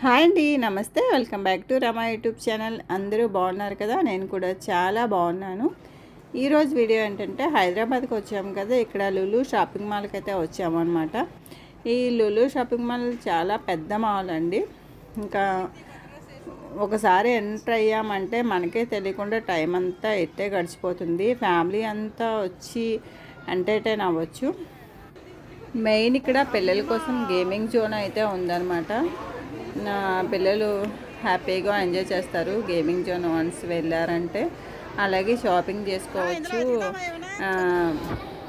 Hi అండి, నమస్తే. Welcome back to Rama YouTube channel. అందరూ బాగున్నారు కదా? నేను కూడా చాలా బాగున్నాను. ఈరోజు వీడియో ఏంటంటే హైదరాబాద్కి వచ్చాము కదా, ఇక్కడ లులు షాపింగ్ మాల్కి అయితే వచ్చాము అనమాట. ఈ లులు షాపింగ్ మాల్ చాలా పెద్ద మాల్ అండి. ఇంకా ఒకసారి ఎంటర్ అయ్యామంటే మనకే తెలియకుండా టైం అంతా ఎట్టే గడిచిపోతుంది. ఫ్యామిలీ అంతా వచ్చి ఎంటర్టైన్ అవ్వచ్చు. మెయిన్ ఇక్కడ పిల్లల కోసం గేమింగ్ జోన్ అయితే ఉందన్నమాట. నా పిల్లలు హ్యాపీగా ఎంజాయ్ చేస్తారు గేమింగ్ జోన్ వన్స్ వెళ్ళారంటే. అలాగే షాపింగ్ చేసుకోవచ్చు.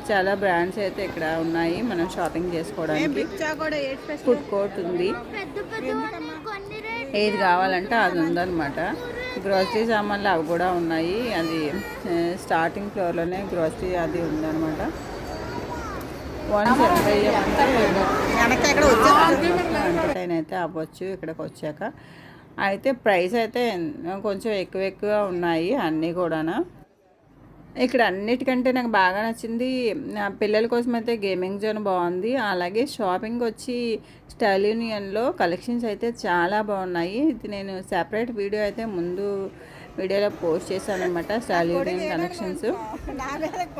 చాలా బ్రాండ్స్ అయితే ఇక్కడ ఉన్నాయి మనం షాపింగ్ చేసుకోవడానికి. ఫుడ్ కోర్ట్ ఉంది, ఏది కావాలంటే అది ఉందన్నమాట. గ్రోసరీ సామాన్లు అవి కూడా ఉన్నాయి. అది స్టార్టింగ్ ఫ్లోర్లోనే గ్రోసరీ అది ఉందన్నమాట. ఎంటర్టైన్ అయితే అవ్వచ్చు ఇక్కడికి వచ్చాక. అయితే ప్రైస్ అయితే కొంచెం ఎక్కువ ఉన్నాయి అన్నీ కూడా. ఇక్కడ అన్నిటికంటే నాకు బాగా నచ్చింది పిల్లల కోసం అయితే గేమింగ్ జోన్ బాగుంది. అలాగే షాపింగ్ వచ్చి స్టైల్ యూనియన్లో కలెక్షన్స్ అయితే చాలా బాగున్నాయి. ఇది నేను సెపరేట్ వీడియో అయితే ముందు వీడియోలో పోస్ట్ చేశాను అనమాట. స్టైల్ యూనియన్ కలెక్షన్స్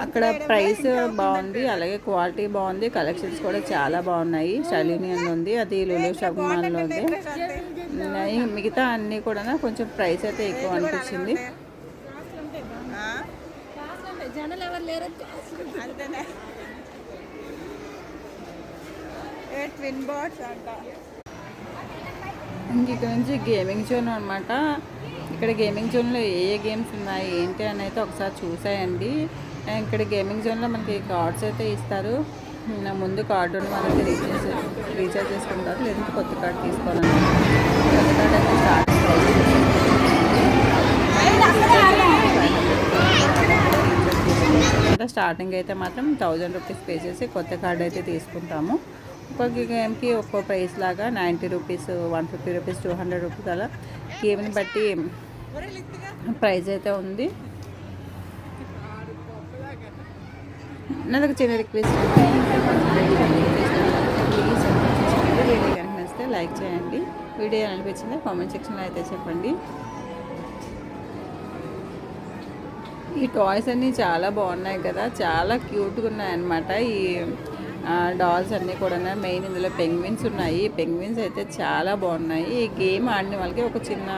అక్కడ ప్రైస్ బాగుంది, అలాగే క్వాలిటీ బాగుంది, కలెక్షన్స్ కూడా చాలా బాగున్నాయి. స్టైల్ యూనియన్లో ఉంది, అది లులు షాపింగ్ మాల్లో ఉంది. మిగతా అన్నీ కూడా కొంచెం ప్రైస్ అయితే ఎక్కువ అనిపించింది. ఇక్కడ నుంచి గేమింగ్ జోన్ అనమాట. ఇక్కడ గేమింగ్ జోన్లో ఏ గేమ్స్ ఉన్నాయి ఏంటి అని అయితే ఒకసారి చూసాయండి. ఇక్కడ గేమింగ్ జోన్లో మనకి కార్డ్స్ అయితే ఇస్తారు. ముందు కార్డు ఉన్న వాళ్ళకి రీఛార్జ్ చేసుకుంటారు, లేదంటే కొత్త కార్డు తీసుకోవాలన్నమాట. కొత్త కార్డు అయితే స్టార్టింగ్ అయితే మాత్రం 1000 రూపీస్ పే చేసి కొత్త కార్డు అయితే తీసుకుంటాము. ఒక్కొక్క గేమ్కి ఒక్కో ప్రైస్ లాగా 90 రూపీస్, 150 రూపీస్, 200 రూపీస్ అలా గేమ్ని బట్టి ప్రైస్ అయితే ఉంది. నాదొక చిన్న రిక్వెస్ట్, ప్లీజ్ వీడియో కనుక నచ్చితే లైక్ చేయండి. వీడియో అనిపించింది కామెంట్ సెక్షన్లో అయితే చెప్పండి. ఈ టాయ్స్ అన్నీ చాలా బాగున్నాయి కదా, చాలా క్యూట్గా ఉన్నాయన్నమాట. ఈ డాల్స్ అన్నీ కూడా మెయిన్ ఇందులో పెంగ్విన్స్ ఉన్నాయి. పెంగ్విన్స్ అయితే చాలా బాగున్నాయి. ఈ గేమ్ ఆడిన వాళ్ళకి ఒక చిన్న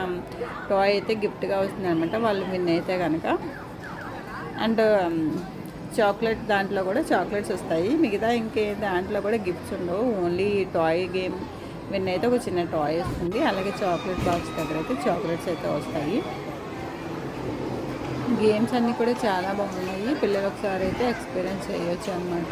టాయ్ అయితే గిఫ్ట్గా వస్తుంది అనమాట, వాళ్ళు విన్ అయితే కనుక. అండ్ చాక్లెట్ దాంట్లో కూడా చాక్లెట్స్ వస్తాయి. మిగతా ఇంకే దాంట్లో కూడా గిఫ్ట్స్ ఉండవు, ఓన్లీ టాయ్ గేమ్ విన్ అయితే ఒక చిన్న టాయ్ వస్తుంది. అలాగే చాక్లెట్ బాక్స్ దగ్గర అయితే చాక్లెట్స్ అయితే వస్తాయి. గేమ్స్ అన్నీ కూడా చాలా బాగున్నాయి. పిల్లలు ఒకసారి అయితే ఎక్స్పీరియన్స్ చేయొచ్చు అనమాట.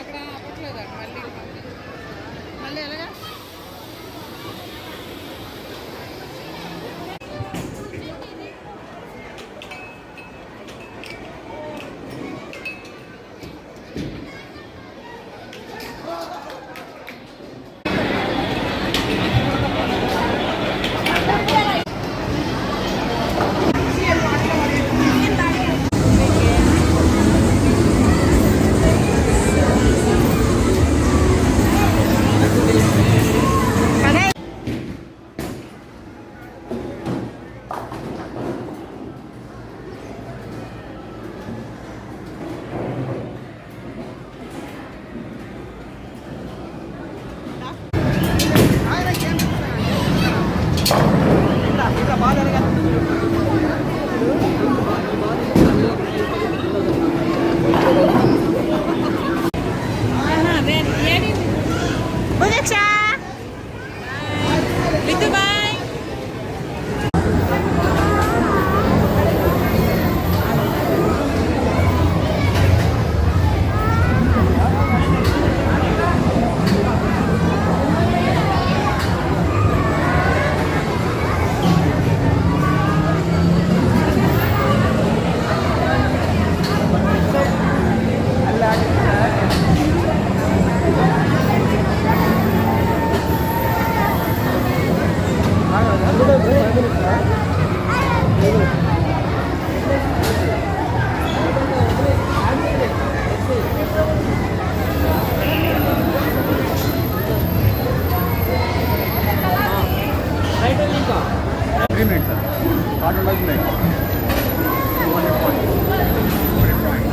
అక్కడ అవ్వట్లేదు మళ్ళీ మళ్ళీ ఎలాగా 3 minutes, sir. Order was made. 200 points. 200 points.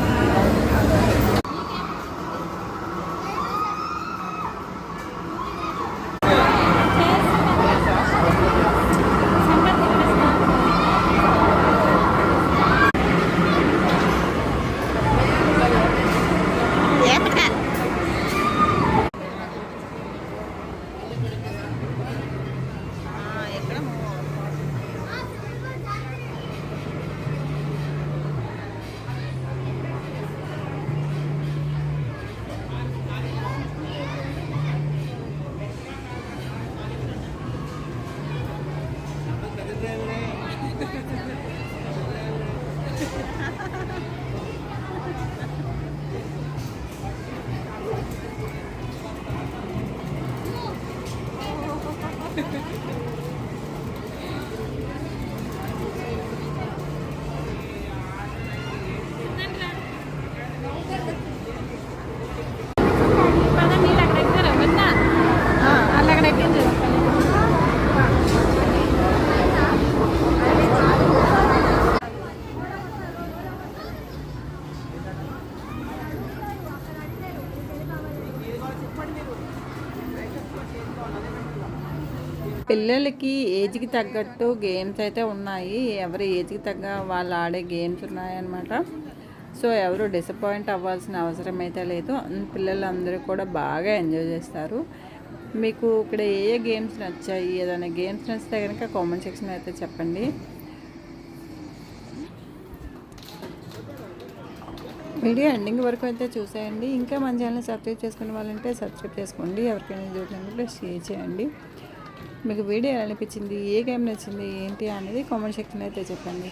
పిల్లలకి ఏజ్కి తగ్గట్టు గేమ్స్ అయితే ఉన్నాయి. ఎవరి ఏజ్కి తగ్గ వాళ్ళు ఆడే గేమ్స్ ఉన్నాయన్నమాట. సో ఎవరు డిసప్పాయింట్ అవ్వాల్సిన అవసరం అయితే లేదు. పిల్లలందరూ కూడా బాగా ఎంజాయ్ చేస్తారు. మీకు ఇక్కడ ఏ గేమ్స్ నచ్చాయి, ఏదైనా గేమ్స్ నచ్చితే కనుక కామెంట్ సెక్షన్ అయితే చెప్పండి. వీడియో ఎండింగ్ వరకు అయితే చూసేయండి. ఇంకా మన ఛానల్ సబ్స్క్రైబ్ చేసుకునే వాళ్ళంటే సబ్స్క్రైబ్ చేసుకోండి. ఎవరికైనా చూసినప్పుడు షేర్ చేయండి. మీకు వీడియో ఎలా అనిపించింది, ఏ గేమ్ నచ్చింది ఏంటి అనేది కామెంట్ సెక్షన్ అయితే చెప్పండి.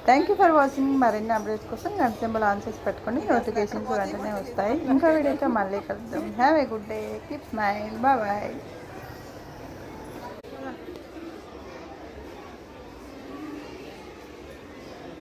Thank you for watching. మరిన్ని అప్డేట్స్ కోసం గంట సింబల్ ఆన్ చేసి పెట్టుకొని నోటిఫికేషన్స్ వెంటనే వస్తాయి. ఇంకా వీడియోతో మళ్ళీ కలుద్దాం. Have a good day, keep smile, bye bye.